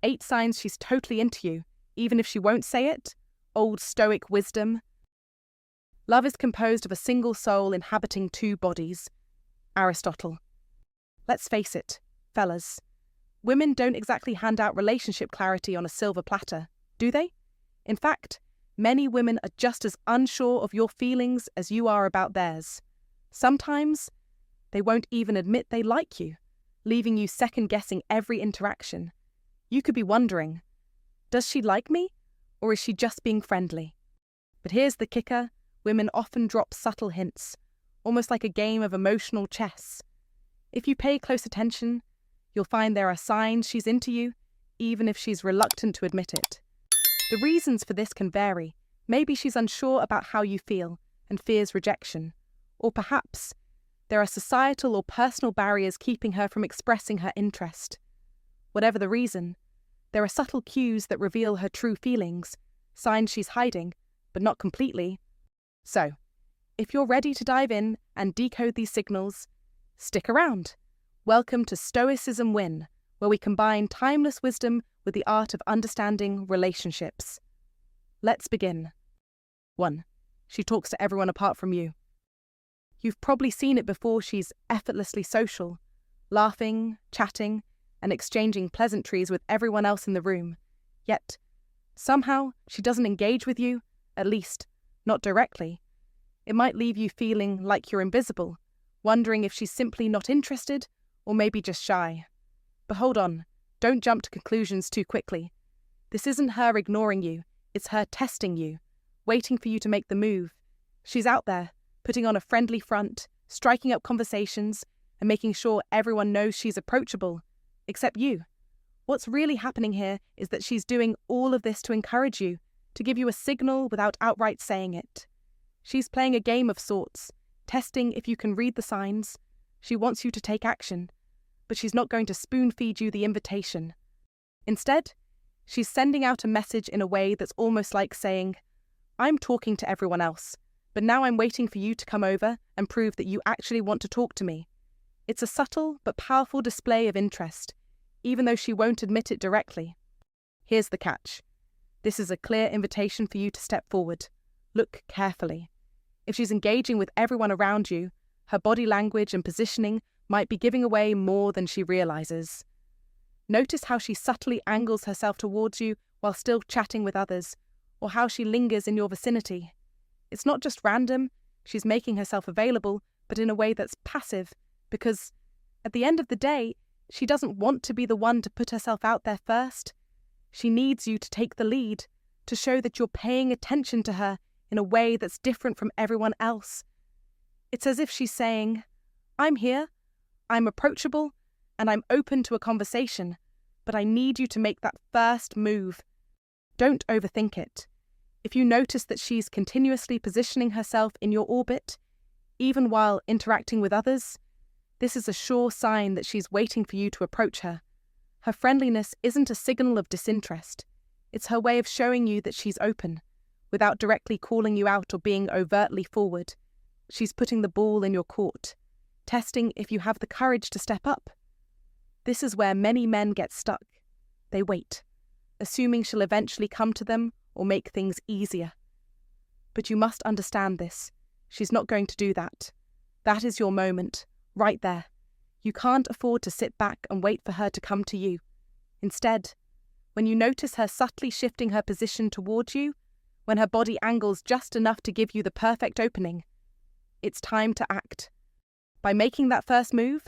8 signs she's totally into you, even if she won't say it. Old Stoic Wisdom. Love is composed of a single soul inhabiting 2 bodies. Aristotle. Let's face it, fellas. Women don't exactly hand out relationship clarity on a silver platter, do they? In fact, many women are just as unsure of your feelings as you are about theirs. Sometimes, they won't even admit they like you, leaving you second-guessing every interaction. You could be wondering, does she like me, or is she just being friendly? But here's the kicker, women often drop subtle hints, almost like a game of emotional chess. If you pay close attention, you'll find there are signs she's into you, even if she's reluctant to admit it. The reasons for this can vary. Maybe she's unsure about how you feel and fears rejection. Or perhaps there are societal or personal barriers keeping her from expressing her interest. Whatever the reason, there are subtle cues that reveal her true feelings, signs she's hiding, but not completely. So, if you're ready to dive in and decode these signals, stick around. Welcome to Stoicismwin, where we combine timeless wisdom with the art of understanding relationships. Let's begin. 1. She talks to everyone apart from you. You've probably seen it before. She's effortlessly social, laughing, chatting, and exchanging pleasantries with everyone else in the room. Yet, somehow, she doesn't engage with you, at least, not directly. It might leave you feeling like you're invisible, wondering if she's simply not interested, or maybe just shy. But hold on, don't jump to conclusions too quickly. This isn't her ignoring you, it's her testing you, waiting for you to make the move. She's out there, putting on a friendly front, striking up conversations, and making sure everyone knows she's approachable, except you. What's really happening here is that she's doing all of this to encourage you, to give you a signal without outright saying it. She's playing a game of sorts, testing if you can read the signs. She wants you to take action, but she's not going to spoon-feed you the invitation. Instead, she's sending out a message in a way that's almost like saying, I'm talking to everyone else, but now I'm waiting for you to come over and prove that you actually want to talk to me. It's a subtle but powerful display of interest, even though she won't admit it directly. Here's the catch. This is a clear invitation for you to step forward. Look carefully. If she's engaging with everyone around you, her body language and positioning might be giving away more than she realizes. Notice how she subtly angles herself towards you while still chatting with others, or how she lingers in your vicinity. It's not just random, she's making herself available, but in a way that's passive, because at the end of the day, she doesn't want to be the one to put herself out there first. She needs you to take the lead, to show that you're paying attention to her in a way that's different from everyone else. It's as if she's saying, I'm here, I'm approachable, and I'm open to a conversation, but I need you to make that first move. Don't overthink it. If you notice that she's continuously positioning herself in your orbit, even while interacting with others, this is a sure sign that she's waiting for you to approach her. Her friendliness isn't a signal of disinterest. It's her way of showing you that she's open, without directly calling you out or being overtly forward. She's putting the ball in your court, testing if you have the courage to step up. This is where many men get stuck. They wait, assuming she'll eventually come to them or make things easier. But you must understand this. She's not going to do that. That is your moment, right there. You can't afford to sit back and wait for her to come to you. Instead, when you notice her subtly shifting her position towards you, when her body angles just enough to give you the perfect opening, it's time to act. By making that first move,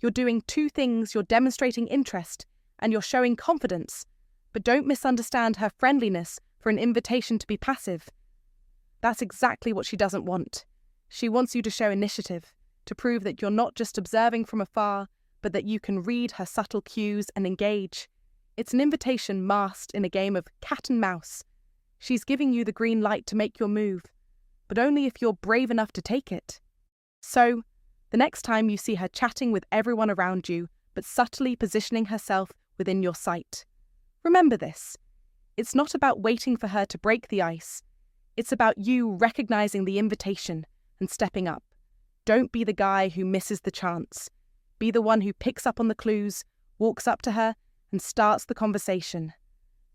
you're doing 2 things. You're demonstrating interest and you're showing confidence, but don't misunderstand her friendliness for an invitation to be passive. That's exactly what she doesn't want. She wants you to show initiative, to prove that you're not just observing from afar, but that you can read her subtle cues and engage. It's an invitation masked in a game of cat and mouse. She's giving you the green light to make your move, but only if you're brave enough to take it. So, the next time you see her chatting with everyone around you, but subtly positioning herself within your sight, remember this. It's not about waiting for her to break the ice. It's about you recognizing the invitation and stepping up. Don't be the guy who misses the chance. Be the one who picks up on the clues, walks up to her, and starts the conversation.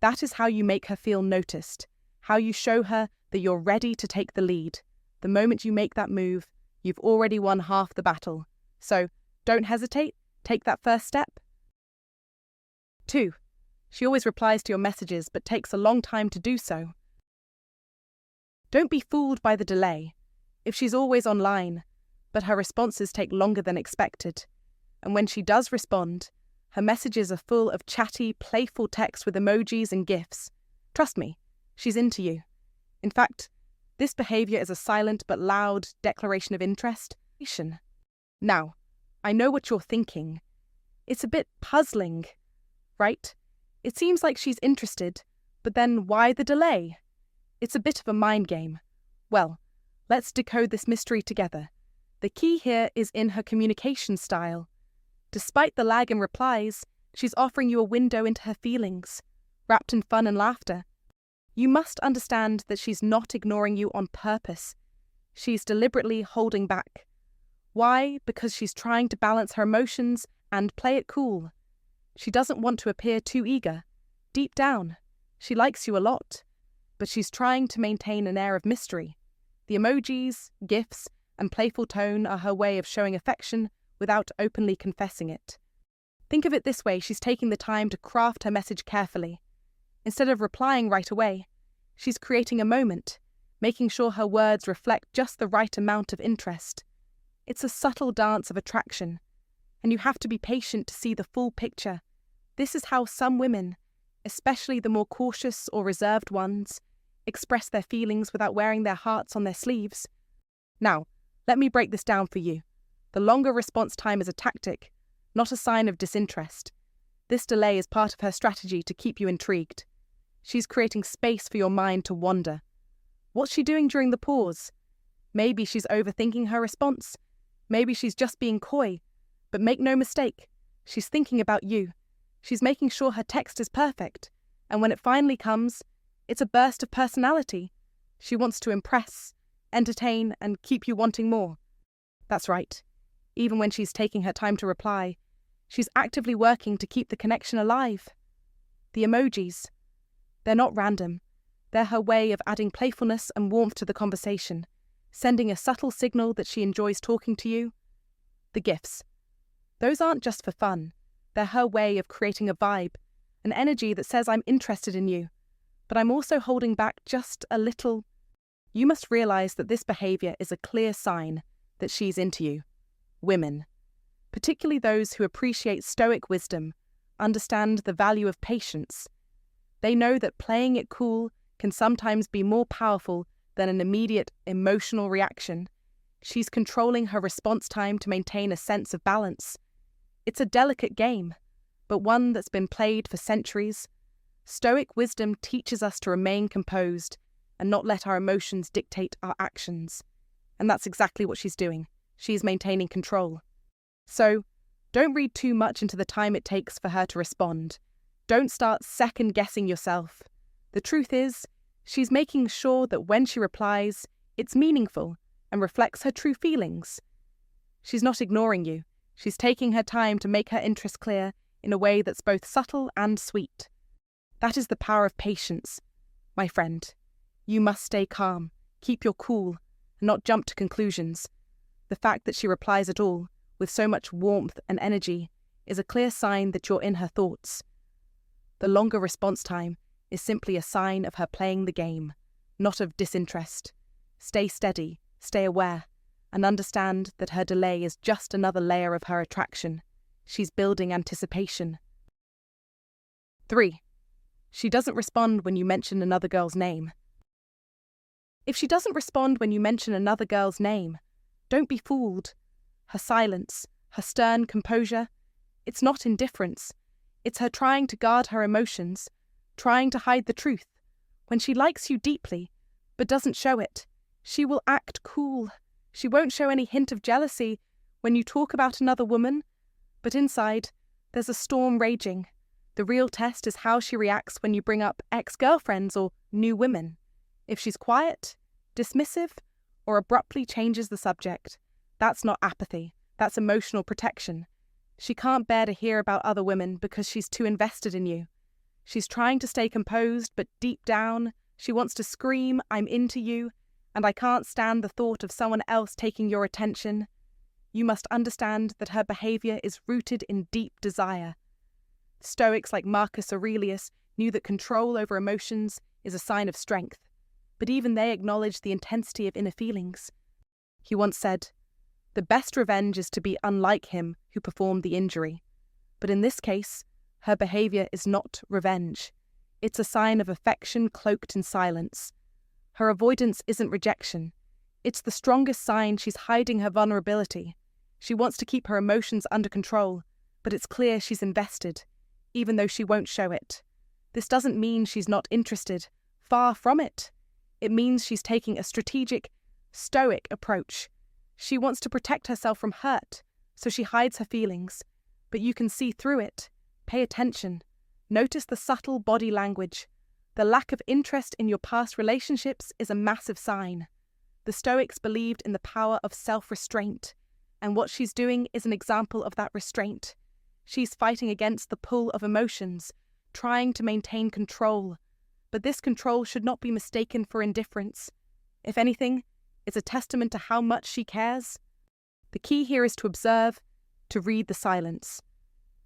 That is how you make her feel noticed, how you show her that you're ready to take the lead. The moment you make that move, you've already won half the battle. So, don't hesitate, take that first step. 2. She always replies to your messages but takes a long time to do so. Don't be fooled by the delay. If she's always online, but her responses take longer than expected, and when she does respond, her messages are full of chatty, playful text with emojis and GIFs, trust me, she's into you. In fact, this behavior is a silent but loud declaration of interest. Now, I know what you're thinking. It's a bit puzzling, right? It seems like she's interested, but then why the delay? It's a bit of a mind game. Well, let's decode this mystery together. The key here is in her communication style. Despite the lag in replies, she's offering you a window into her feelings, wrapped in fun and laughter. You must understand that she's not ignoring you on purpose. She's deliberately holding back. Why? Because she's trying to balance her emotions and play it cool. She doesn't want to appear too eager. Deep down, she likes you a lot, but she's trying to maintain an air of mystery. The emojis, GIFs, and playful tone are her way of showing affection without openly confessing it. Think of it this way, she's taking the time to craft her message carefully. Instead of replying right away, she's creating a moment, making sure her words reflect just the right amount of interest. It's a subtle dance of attraction, and you have to be patient to see the full picture. This is how some women, especially the more cautious or reserved ones, express their feelings without wearing their hearts on their sleeves. Now, let me break this down for you. The longer response time is a tactic, not a sign of disinterest. This delay is part of her strategy to keep you intrigued. She's creating space for your mind to wander. What's she doing during the pause? Maybe she's overthinking her response. Maybe she's just being coy. But make no mistake, she's thinking about you. She's making sure her text is perfect. And when it finally comes, it's a burst of personality. She wants to impress, entertain, and keep you wanting more. That's right. Even when she's taking her time to reply, she's actively working to keep the connection alive. The emojis. They're not random. They're her way of adding playfulness and warmth to the conversation, sending a subtle signal that she enjoys talking to you. The GIFs. Those aren't just for fun. They're her way of creating a vibe, an energy that says I'm interested in you, but I'm also holding back just a little. You must realize that this behavior is a clear sign that she's into you. Women, particularly those who appreciate Stoic wisdom, understand the value of patience. They know that playing it cool can sometimes be more powerful than an immediate emotional reaction. She's controlling her response time to maintain a sense of balance. It's a delicate game, but one that's been played for centuries. Stoic wisdom teaches us to remain composed and not let our emotions dictate our actions. And that's exactly what she's doing. She's maintaining control. So, don't read too much into the time it takes for her to respond. Don't start second-guessing yourself. The truth is, she's making sure that when she replies, it's meaningful and reflects her true feelings. She's not ignoring you. She's taking her time to make her interest clear in a way that's both subtle and sweet. That is the power of patience. My friend, you must stay calm, keep your cool, and not jump to conclusions. The fact that she replies at all, with so much warmth and energy, is a clear sign that you're in her thoughts. The longer response time is simply a sign of her playing the game, not of disinterest. Stay steady, stay aware, and understand that her delay is just another layer of her attraction. She's building anticipation. 3. She doesn't respond when you mention another girl's name. If she doesn't respond when you mention another girl's name, don't be fooled. Her silence, her stern composure, it's not indifference. It's her trying to guard her emotions, trying to hide the truth. When she likes you deeply, but doesn't show it, she will act cool. She won't show any hint of jealousy when you talk about another woman, but inside, there's a storm raging. The real test is how she reacts when you bring up ex-girlfriends or new women. If she's quiet, dismissive, or abruptly changes the subject, that's not apathy, that's emotional protection. She can't bear to hear about other women because she's too invested in you. She's trying to stay composed, but deep down, she wants to scream, "I'm into you, and I can't stand the thought of someone else taking your attention." You must understand that her behaviour is rooted in deep desire. Stoics like Marcus Aurelius knew that control over emotions is a sign of strength, but even they acknowledged the intensity of inner feelings. He once said, "The best revenge is to be unlike him who performed the injury." But in this case, her behaviour is not revenge. It's a sign of affection cloaked in silence. Her avoidance isn't rejection. It's the strongest sign she's hiding her vulnerability. She wants to keep her emotions under control, but it's clear she's invested, even though she won't show it. This doesn't mean she's not interested. Far from it. It means she's taking a strategic, stoic approach. She wants to protect herself from hurt, so she hides her feelings. But you can see through it. Pay attention. Notice the subtle body language. The lack of interest in your past relationships is a massive sign. The Stoics believed in the power of self-restraint, and what she's doing is an example of that restraint. She's fighting against the pull of emotions, trying to maintain control. But this control should not be mistaken for indifference. If anything, it's a testament to how much she cares. The key here is to observe, to read the silence.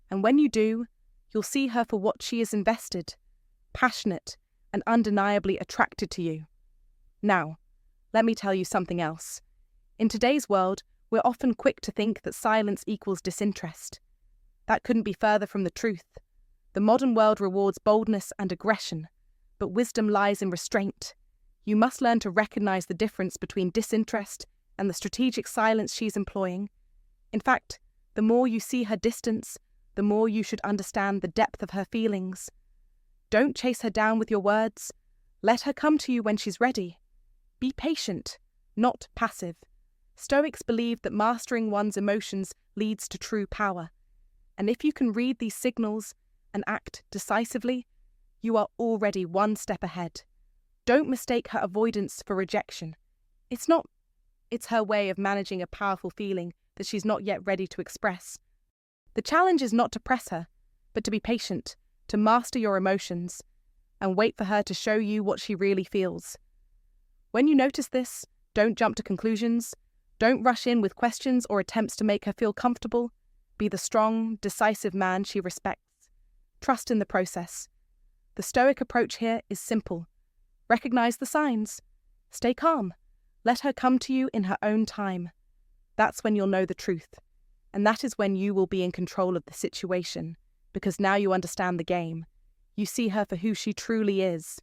And when you do, you'll see her for what she is invested, passionate, and undeniably attracted to you. Now, let me tell you something else. In today's world, we're often quick to think that silence equals disinterest. That couldn't be further from the truth. The modern world rewards boldness and aggression, but wisdom lies in restraint. You must learn to recognize the difference between disinterest and the strategic silence she's employing. In fact, the more you see her distance, the more you should understand the depth of her feelings. Don't chase her down with your words. Let her come to you when she's ready. Be patient, not passive. Stoics believe that mastering one's emotions leads to true power. And if you can read these signals and act decisively, you are already one step ahead. Don't mistake her avoidance for rejection. It's her way of managing a powerful feeling that she's not yet ready to express. The challenge is not to press her, but to be patient, to master your emotions, and wait for her to show you what she really feels. When you notice this, don't jump to conclusions. Don't rush in with questions or attempts to make her feel comfortable. Be the strong, decisive man she respects. Trust in the process. The Stoic approach here is simple. Recognize the signs. Stay calm. Let her come to you in her own time. That's when you'll know the truth. And that is when you will be in control of the situation, because now you understand the game. You see her for who she truly is.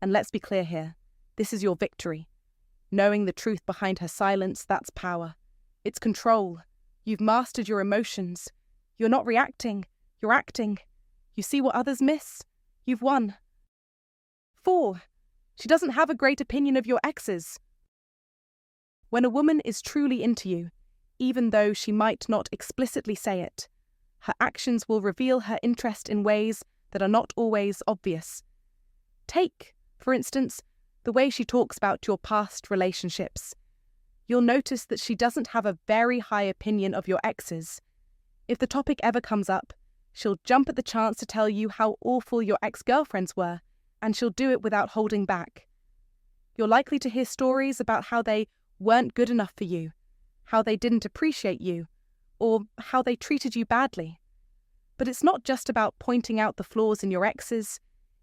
And let's be clear here. This is your victory. Knowing the truth behind her silence, that's power. It's control. You've mastered your emotions. You're not reacting. You're acting. You see what others miss. You've won. 4. She doesn't have a great opinion of your exes. When a woman is truly into you, even though she might not explicitly say it, her actions will reveal her interest in ways that are not always obvious. Take, for instance, the way she talks about your past relationships. You'll notice that she doesn't have a very high opinion of your exes. If the topic ever comes up, she'll jump at the chance to tell you how awful your ex-girlfriends were, and she'll do it without holding back. You're likely to hear stories about how they weren't good enough for you, how they didn't appreciate you, or how they treated you badly. But it's not just about pointing out the flaws in your exes,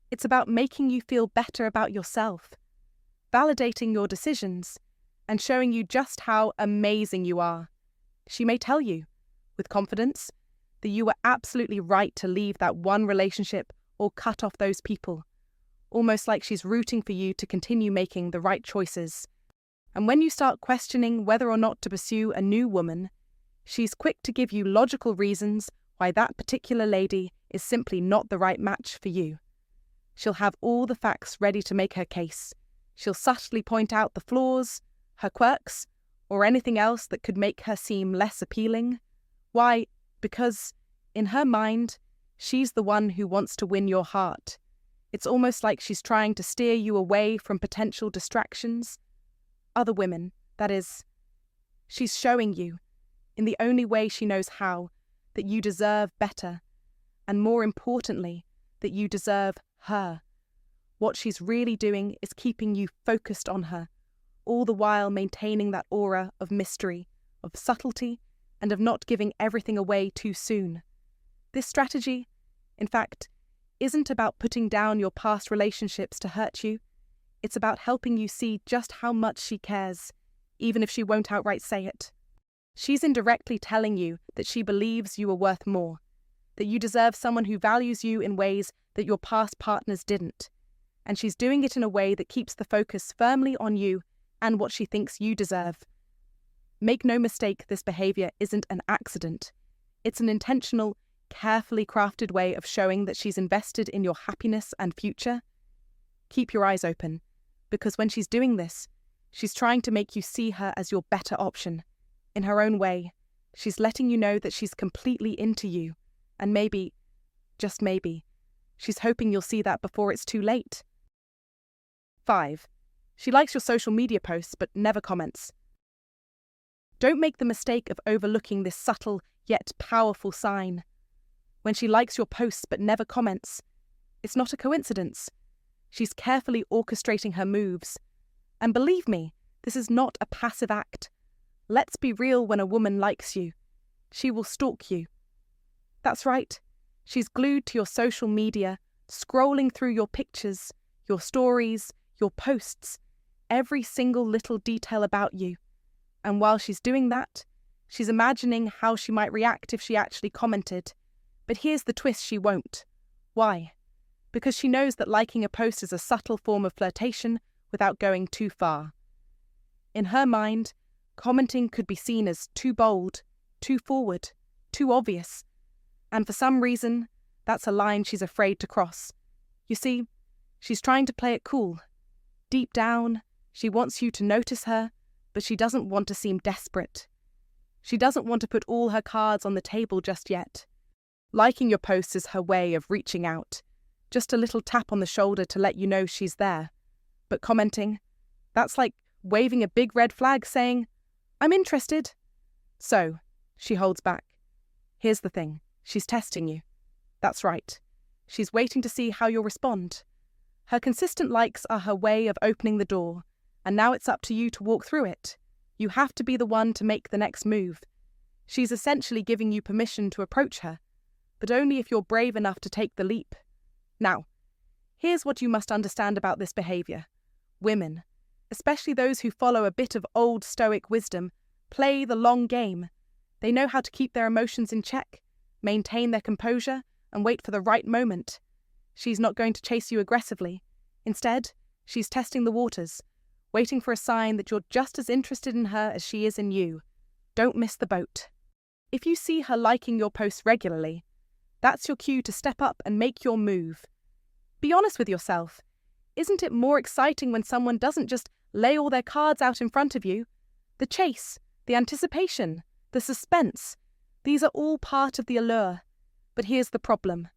it's about making you feel better about yourself, validating your decisions, and showing you just how amazing you are. She may tell you, with confidence, that you were absolutely right to leave that one relationship or cut off those people, almost like she's rooting for you to continue making the right choices. And when you start questioning whether or not to pursue a new woman, she's quick to give you logical reasons why that particular lady is simply not the right match for you. She'll have all the facts ready to make her case. She'll subtly point out the flaws, her quirks, or anything else that could make her seem less appealing. Why? Because, in her mind, she's the one who wants to win your heart. It's almost like she's trying to steer you away from potential distractions. Other women, that is. She's showing you, in the only way she knows how, that you deserve better, and more importantly, that you deserve her. What she's really doing is keeping you focused on her, all the while maintaining that aura of mystery, of subtlety, and of not giving everything away too soon. This strategy, in fact, isn't about putting down your past relationships to hurt you. It's about helping you see just how much she cares, even if she won't outright say it. She's indirectly telling you that she believes you are worth more, that you deserve someone who values you in ways that your past partners didn't. And she's doing it in a way that keeps the focus firmly on you and what she thinks you deserve. Make no mistake, this behavior isn't an accident. It's an intentional, carefully crafted way of showing that she's invested in your happiness and future. Keep your eyes open, because when she's doing this, she's trying to make you see her as your better option. In her own way, she's letting you know that she's completely into you, and maybe, just maybe, she's hoping you'll see that before it's too late. 5. She likes your social media posts but never comments. Don't make the mistake of overlooking this subtle yet powerful sign. When she likes your posts but never comments, it's not a coincidence. She's carefully orchestrating her moves. And believe me, this is not a passive act. Let's be real, when a woman likes you, she will stalk you. That's right. She's glued to your social media, scrolling through your pictures, your stories, your posts, every single little detail about you. And while she's doing that, she's imagining how she might react if she actually commented. But here's the twist: she won't. Why? Because she knows that liking a post is a subtle form of flirtation without going too far. In her mind, commenting could be seen as too bold, too forward, too obvious. And for some reason, that's a line she's afraid to cross. You see, she's trying to play it cool. Deep down, she wants you to notice her, but she doesn't want to seem desperate. She doesn't want to put all her cards on the table just yet. Liking your posts is her way of reaching out, just a little tap on the shoulder to let you know she's there. But commenting, that's like waving a big red flag saying, "I'm interested." So, she holds back. Here's the thing, she's testing you. That's right. She's waiting to see how you'll respond. Her consistent likes are her way of opening the door, and now it's up to you to walk through it. You have to be the one to make the next move. She's essentially giving you permission to approach her, but only if you're brave enough to take the leap. Now, here's what you must understand about this behavior. Women, especially those who follow a bit of Old Stoic wisdom, play the long game. They know how to keep their emotions in check, maintain their composure, and wait for the right moment. She's not going to chase you aggressively. Instead, she's testing the waters, waiting for a sign that you're just as interested in her as she is in you. Don't miss the boat. If you see her liking your posts regularly, that's your cue to step up and make your move. Be honest with yourself. Isn't it more exciting when someone doesn't just lay all their cards out in front of you? The chase, the anticipation, the suspense, these are all part of the allure. But here's the problem.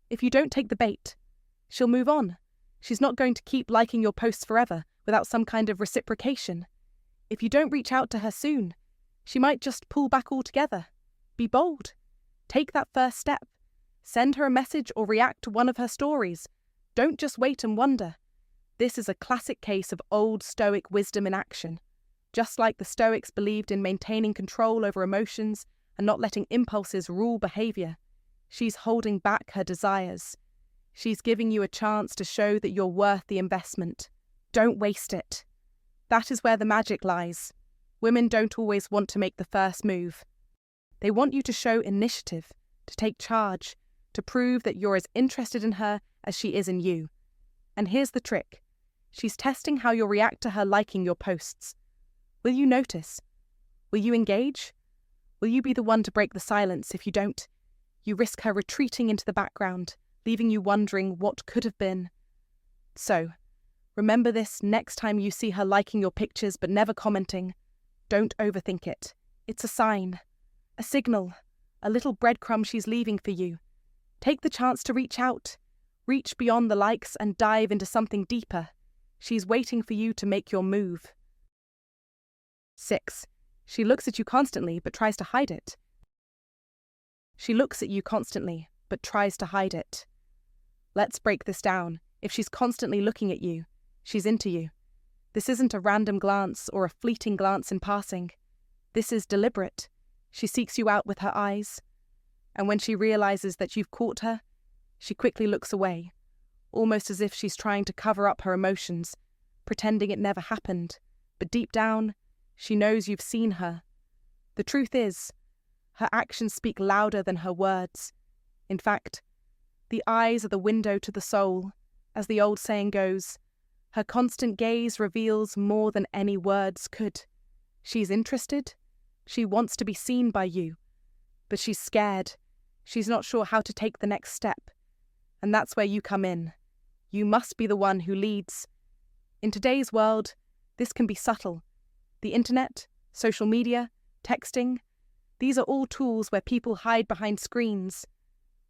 If you don't take the bait, she'll move on. She's not going to keep liking your posts forever without some kind of reciprocation. If you don't reach out to her soon, she might just pull back altogether. Be bold. Take that first step. Send her a message or react to one of her stories. Don't just wait and wonder. This is a classic case of Old Stoic wisdom in action. Just like the Stoics believed in maintaining control over emotions and not letting impulses rule behavior, she's holding back her desires. She's giving you a chance to show that you're worth the investment. Don't waste it. That is where the magic lies. Women don't always want to make the first move. They want you to show initiative, to take charge, to prove that you're as interested in her as she is in you. And here's the trick. She's testing how you'll react to her liking your posts. Will you notice? Will you engage? Will you be the one to break the silence? If you don't, you risk her retreating into the background, leaving you wondering what could have been. So, remember this next time you see her liking your pictures but never commenting. Don't overthink it. It's a sign, a signal, a little breadcrumb she's leaving for you. Take the chance to reach out, reach beyond the likes and dive into something deeper. She's waiting for you to make your move. 6. She looks at you constantly but tries to hide it. She looks at you constantly, but tries to hide it. Let's break this down. If she's constantly looking at you, she's into you. This isn't a random glance or a fleeting glance in passing. This is deliberate. She seeks you out with her eyes, and when she realizes that you've caught her, she quickly looks away, almost as if she's trying to cover up her emotions, pretending it never happened. But deep down, she knows you've seen her. The truth is, her actions speak louder than her words. In fact, the eyes are the window to the soul. As the old saying goes, her constant gaze reveals more than any words could. She's interested. She wants to be seen by you. But she's scared. She's not sure how to take the next step. And that's where you come in. You must be the one who leads. In today's world, this can be subtle. The internet, social media, texting, these are all tools where people hide behind screens.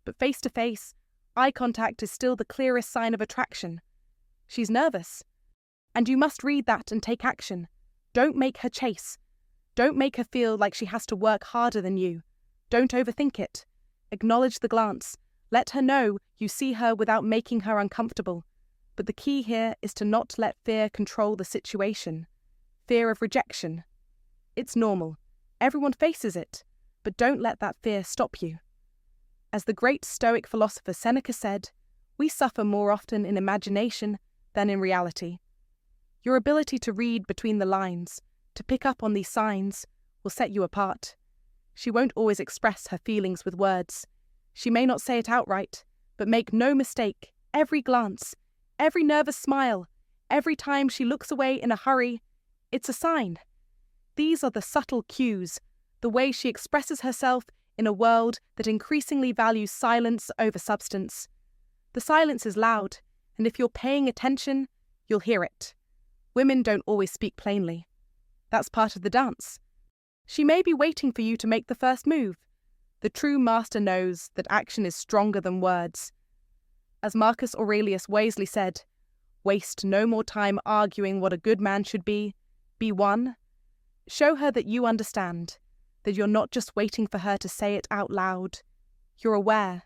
But face-to-face, eye contact is still the clearest sign of attraction. She's nervous. And you must read that and take action. Don't make her chase. Don't make her feel like she has to work harder than you. Don't overthink it. Acknowledge the glance. Let her know you see her without making her uncomfortable. But the key here is to not let fear control the situation. Fear of rejection. It's normal. Everyone faces it. But don't let that fear stop you. As the great Stoic philosopher Seneca said, we suffer more often in imagination than in reality. Your ability to read between the lines, to pick up on these signs, will set you apart. She won't always express her feelings with words. She may not say it outright, but make no mistake, every glance, every nervous smile, every time she looks away in a hurry, it's a sign. These are the subtle cues, the way she expresses herself in a world that increasingly values silence over substance. The silence is loud, and if you're paying attention, you'll hear it. Women don't always speak plainly. That's part of the dance. She may be waiting for you to make the first move. The true master knows that action is stronger than words. As Marcus Aurelius wisely said, waste no more time arguing what a good man should be one. Show her that you understand, that you're not just waiting for her to say it out loud. You're aware,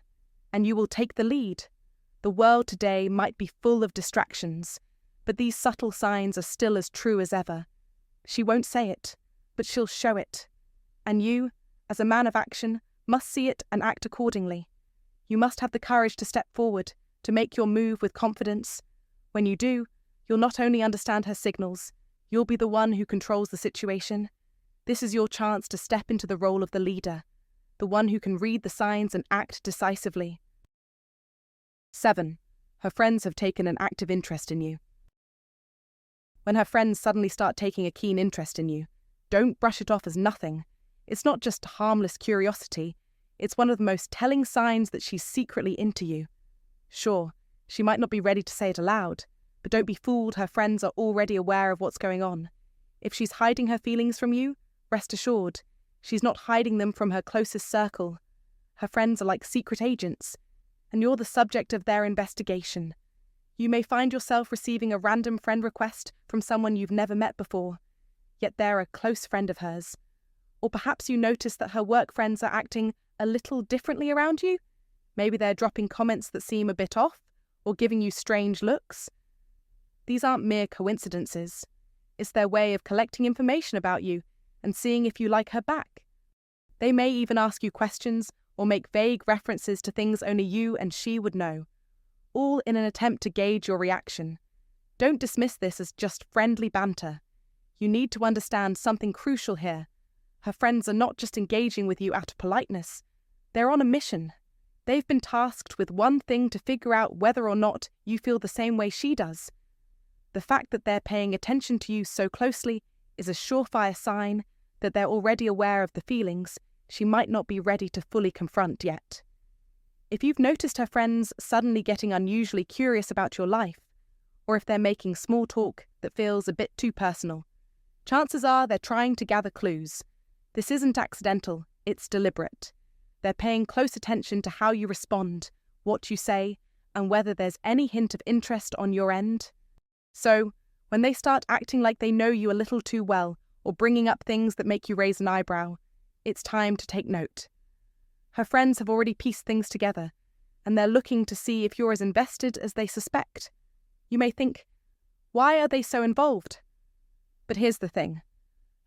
and you will take the lead. The world today might be full of distractions, but these subtle signs are still as true as ever. She won't say it, but she'll show it. And you, as a man of action, must see it and act accordingly. You must have the courage to step forward, to make your move with confidence. When you do, you'll not only understand her signals, you'll be the one who controls the situation. This is your chance to step into the role of the leader, the one who can read the signs and act decisively. 7. Her friends have taken an active interest in you. When her friends suddenly start taking a keen interest in you, don't brush it off as nothing. It's not just harmless curiosity. It's one of the most telling signs that she's secretly into you. Sure, she might not be ready to say it aloud, but don't be fooled, her friends are already aware of what's going on. If she's hiding her feelings from you, rest assured, she's not hiding them from her closest circle. Her friends are like secret agents, and you're the subject of their investigation. You may find yourself receiving a random friend request from someone you've never met before, yet they're a close friend of hers. Or perhaps you notice that her work friends are acting a little differently around you. Maybe they're dropping comments that seem a bit off, or giving you strange looks. These aren't mere coincidences. It's their way of collecting information about you and seeing if you like her back. They may even ask you questions or make vague references to things only you and she would know, all in an attempt to gauge your reaction. Don't dismiss this as just friendly banter. You need to understand something crucial here. Her friends are not just engaging with you out of politeness. They're on a mission. They've been tasked with one thing to figure out whether or not you feel the same way she does. The fact that they're paying attention to you so closely is a surefire sign that they're already aware of the feelings she might not be ready to fully confront yet. If you've noticed her friends suddenly getting unusually curious about your life, or if they're making small talk that feels a bit too personal, chances are they're trying to gather clues. This isn't accidental, it's deliberate. They're paying close attention to how you respond, what you say, and whether there's any hint of interest on your end. So, when they start acting like they know you a little too well, or bringing up things that make you raise an eyebrow, it's time to take note. Her friends have already pieced things together, and they're looking to see if you're as invested as they suspect. You may think, why are they so involved? But here's the thing.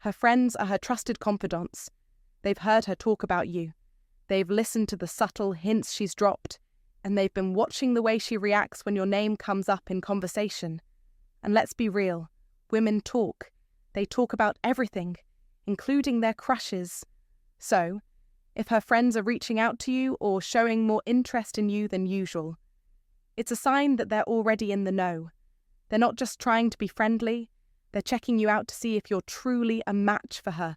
Her friends are her trusted confidants. They've heard her talk about you. They've listened to the subtle hints she's dropped, and they've been watching the way she reacts when your name comes up in conversation. And let's be real, women talk. They talk about everything, including their crushes. So, if her friends are reaching out to you or showing more interest in you than usual, it's a sign that they're already in the know. They're not just trying to be friendly, they're checking you out to see if you're truly a match for her.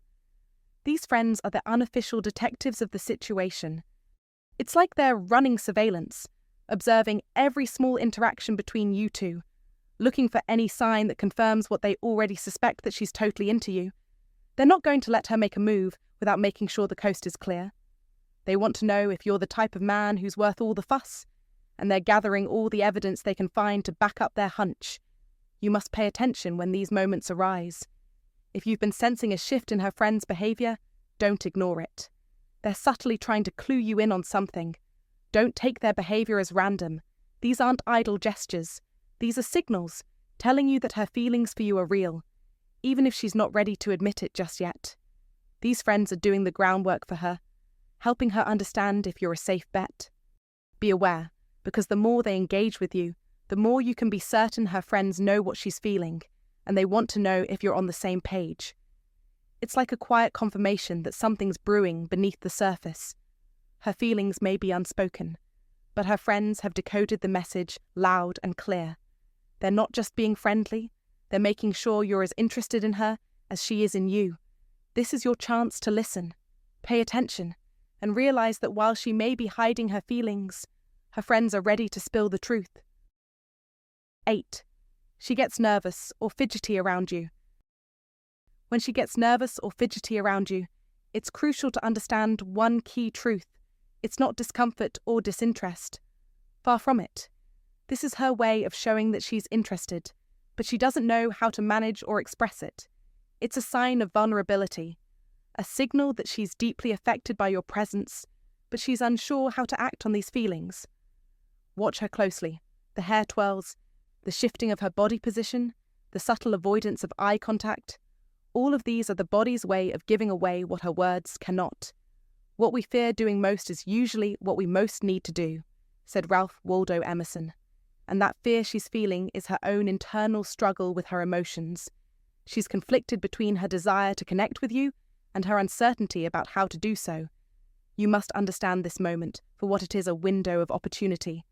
These friends are the unofficial detectives of the situation. It's like they're running surveillance, observing every small interaction between you two, looking for any sign that confirms what they already suspect, that she's totally into you. They're not going to let her make a move without making sure the coast is clear. They want to know if you're the type of man who's worth all the fuss, and they're gathering all the evidence they can find to back up their hunch. You must pay attention when these moments arise. If you've been sensing a shift in her friend's behaviour, don't ignore it. They're subtly trying to clue you in on something. Don't take their behaviour as random. These aren't idle gestures. These are signals, telling you that her feelings for you are real, even if she's not ready to admit it just yet. These friends are doing the groundwork for her, helping her understand if you're a safe bet. Be aware, because the more they engage with you, the more you can be certain her friends know what she's feeling, and they want to know if you're on the same page. It's like a quiet confirmation that something's brewing beneath the surface. Her feelings may be unspoken, but her friends have decoded the message loud and clear. They're not just being friendly, they're making sure you're as interested in her as she is in you. This is your chance to listen, pay attention, and realize that while she may be hiding her feelings, her friends are ready to spill the truth. 8. She gets nervous or fidgety around you. When she gets nervous or fidgety around you, it's crucial to understand one key truth. It's not discomfort or disinterest. Far from it. This is her way of showing that she's interested, but she doesn't know how to manage or express it. It's a sign of vulnerability, a signal that she's deeply affected by your presence, but she's unsure how to act on these feelings. Watch her closely. The hair twirls, the shifting of her body position, the subtle avoidance of eye contact. All of these are the body's way of giving away what her words cannot. What we fear doing most is usually what we most need to do, said Ralph Waldo Emerson. And that fear she's feeling is her own internal struggle with her emotions. She's conflicted between her desire to connect with you and her uncertainty about how to do so. You must understand this moment for what it is, a window of opportunity.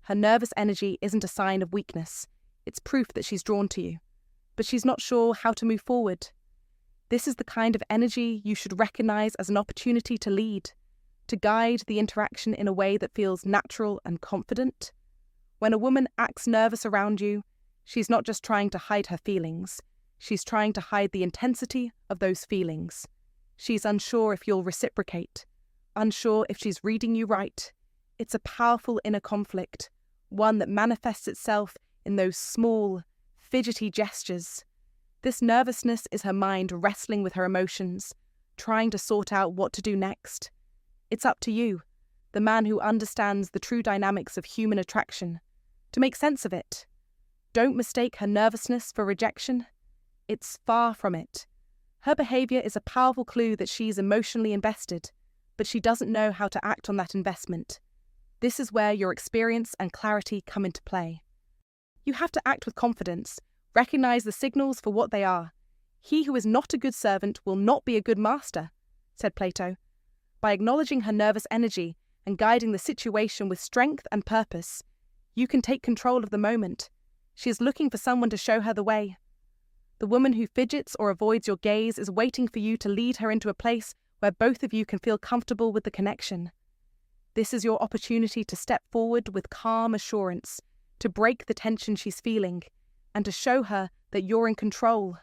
Her nervous energy isn't a sign of weakness. It's proof that she's drawn to you. But she's not sure how to move forward. This is the kind of energy you should recognize as an opportunity to lead, to guide the interaction in a way that feels natural and confident. When a woman acts nervous around you, she's not just trying to hide her feelings. She's trying to hide the intensity of those feelings. She's unsure if you'll reciprocate, unsure if she's reading you right. It's a powerful inner conflict, one that manifests itself in those small, fidgety gestures. This nervousness is her mind wrestling with her emotions, trying to sort out what to do next. It's up to you, the man who understands the true dynamics of human attraction, to make sense of it. Don't mistake her nervousness for rejection. It's far from it. Her behaviour is a powerful clue that she's emotionally invested, but she doesn't know how to act on that investment. This is where your experience and clarity come into play. You have to act with confidence, recognize the signals for what they are. He who is not a good servant will not be a good master, said Plato. By acknowledging her nervous energy and guiding the situation with strength and purpose, you can take control of the moment. She is looking for someone to show her the way. The woman who fidgets or avoids your gaze is waiting for you to lead her into a place where both of you can feel comfortable with the connection. This is your opportunity to step forward with calm assurance, to break the tension she's feeling, and to show her that you're in control,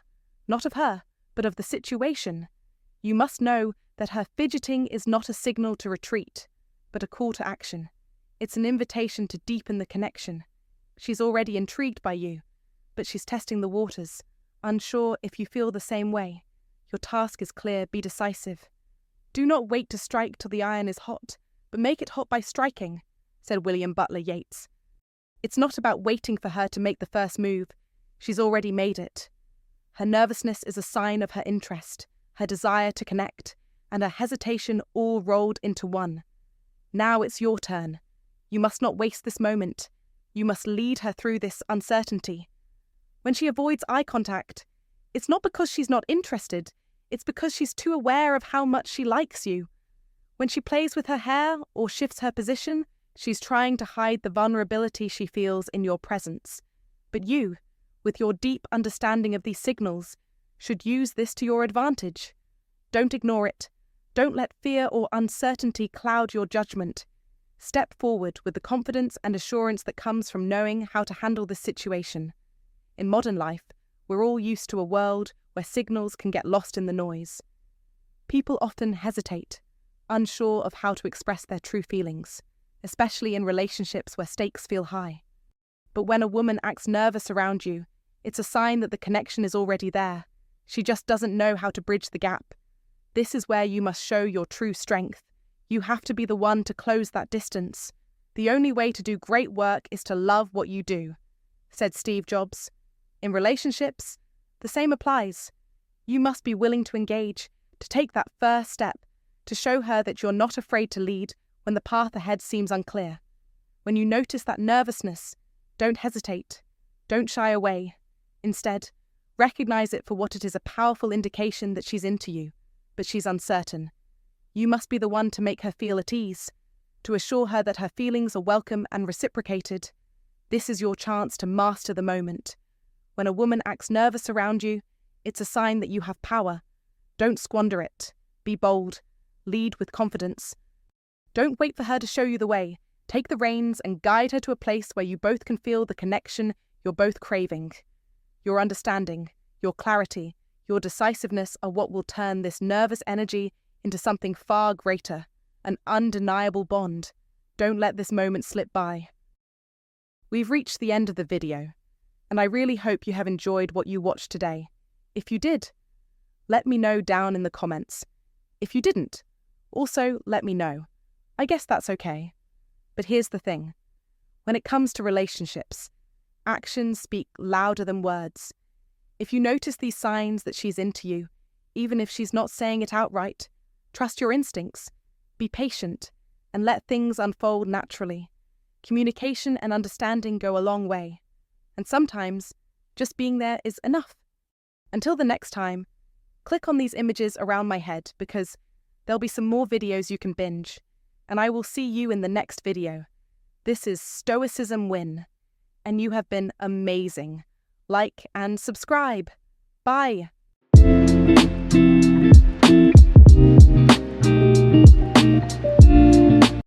not of her, but of the situation. You must know that her fidgeting is not a signal to retreat, but a call to action. It's an invitation to deepen the connection. She's already intrigued by you, but she's testing the waters, unsure if you feel the same way. Your task is clear, be decisive. "Do not wait to strike till the iron is hot, but make it hot by striking," said William Butler Yeats. It's not about waiting for her to make the first move. She's already made it. Her nervousness is a sign of her interest, her desire to connect, and her hesitation all rolled into one. Now it's your turn. You must not waste this moment. You must lead her through this uncertainty. When she avoids eye contact, it's not because she's not interested, it's because she's too aware of how much she likes you. When she plays with her hair or shifts her position, she's trying to hide the vulnerability she feels in your presence. But you, with your deep understanding of these signals, should use this to your advantage. Don't ignore it. Don't let fear or uncertainty cloud your judgment. Step forward with the confidence and assurance that comes from knowing how to handle this situation. In modern life, we're all used to a world where signals can get lost in the noise. People often hesitate, unsure of how to express their true feelings, especially in relationships where stakes feel high. But when a woman acts nervous around you, it's a sign that the connection is already there. She just doesn't know how to bridge the gap. This is where you must show your true strength. You have to be the one to close that distance. The only way to do great work is to love what you do, said Steve Jobs. In relationships, the same applies. You must be willing to engage, to take that first step, to show her that you're not afraid to lead when the path ahead seems unclear. When you notice that nervousness, don't hesitate. Don't shy away. Instead, recognize it for what it is, a powerful indication that she's into you, but she's uncertain. You must be the one to make her feel at ease, to assure her that her feelings are welcome and reciprocated. This is your chance to master the moment. When a woman acts nervous around you, it's a sign that you have power. Don't squander it. Be bold. Lead with confidence. Don't wait for her to show you the way. Take the reins and guide her to a place where you both can feel the connection you're both craving. Your understanding, your clarity, your decisiveness are what will turn this nervous energy into something far greater, an undeniable bond. Don't let this moment slip by. We've reached the end of the video, and I really hope you have enjoyed what you watched today. If you did, let me know down in the comments. If you didn't, also let me know. I guess that's okay. But here's the thing. When it comes to relationships, actions speak louder than words. If you notice these signs that she's into you, even if she's not saying it outright, trust your instincts, be patient, and let things unfold naturally. Communication and understanding go a long way, and sometimes just being there is enough. Until the next time, click on these images around my head because there'll be some more videos you can binge, and I will see you in the next video. This is Stoicism Win, and you have been amazing. Like and subscribe. Bye.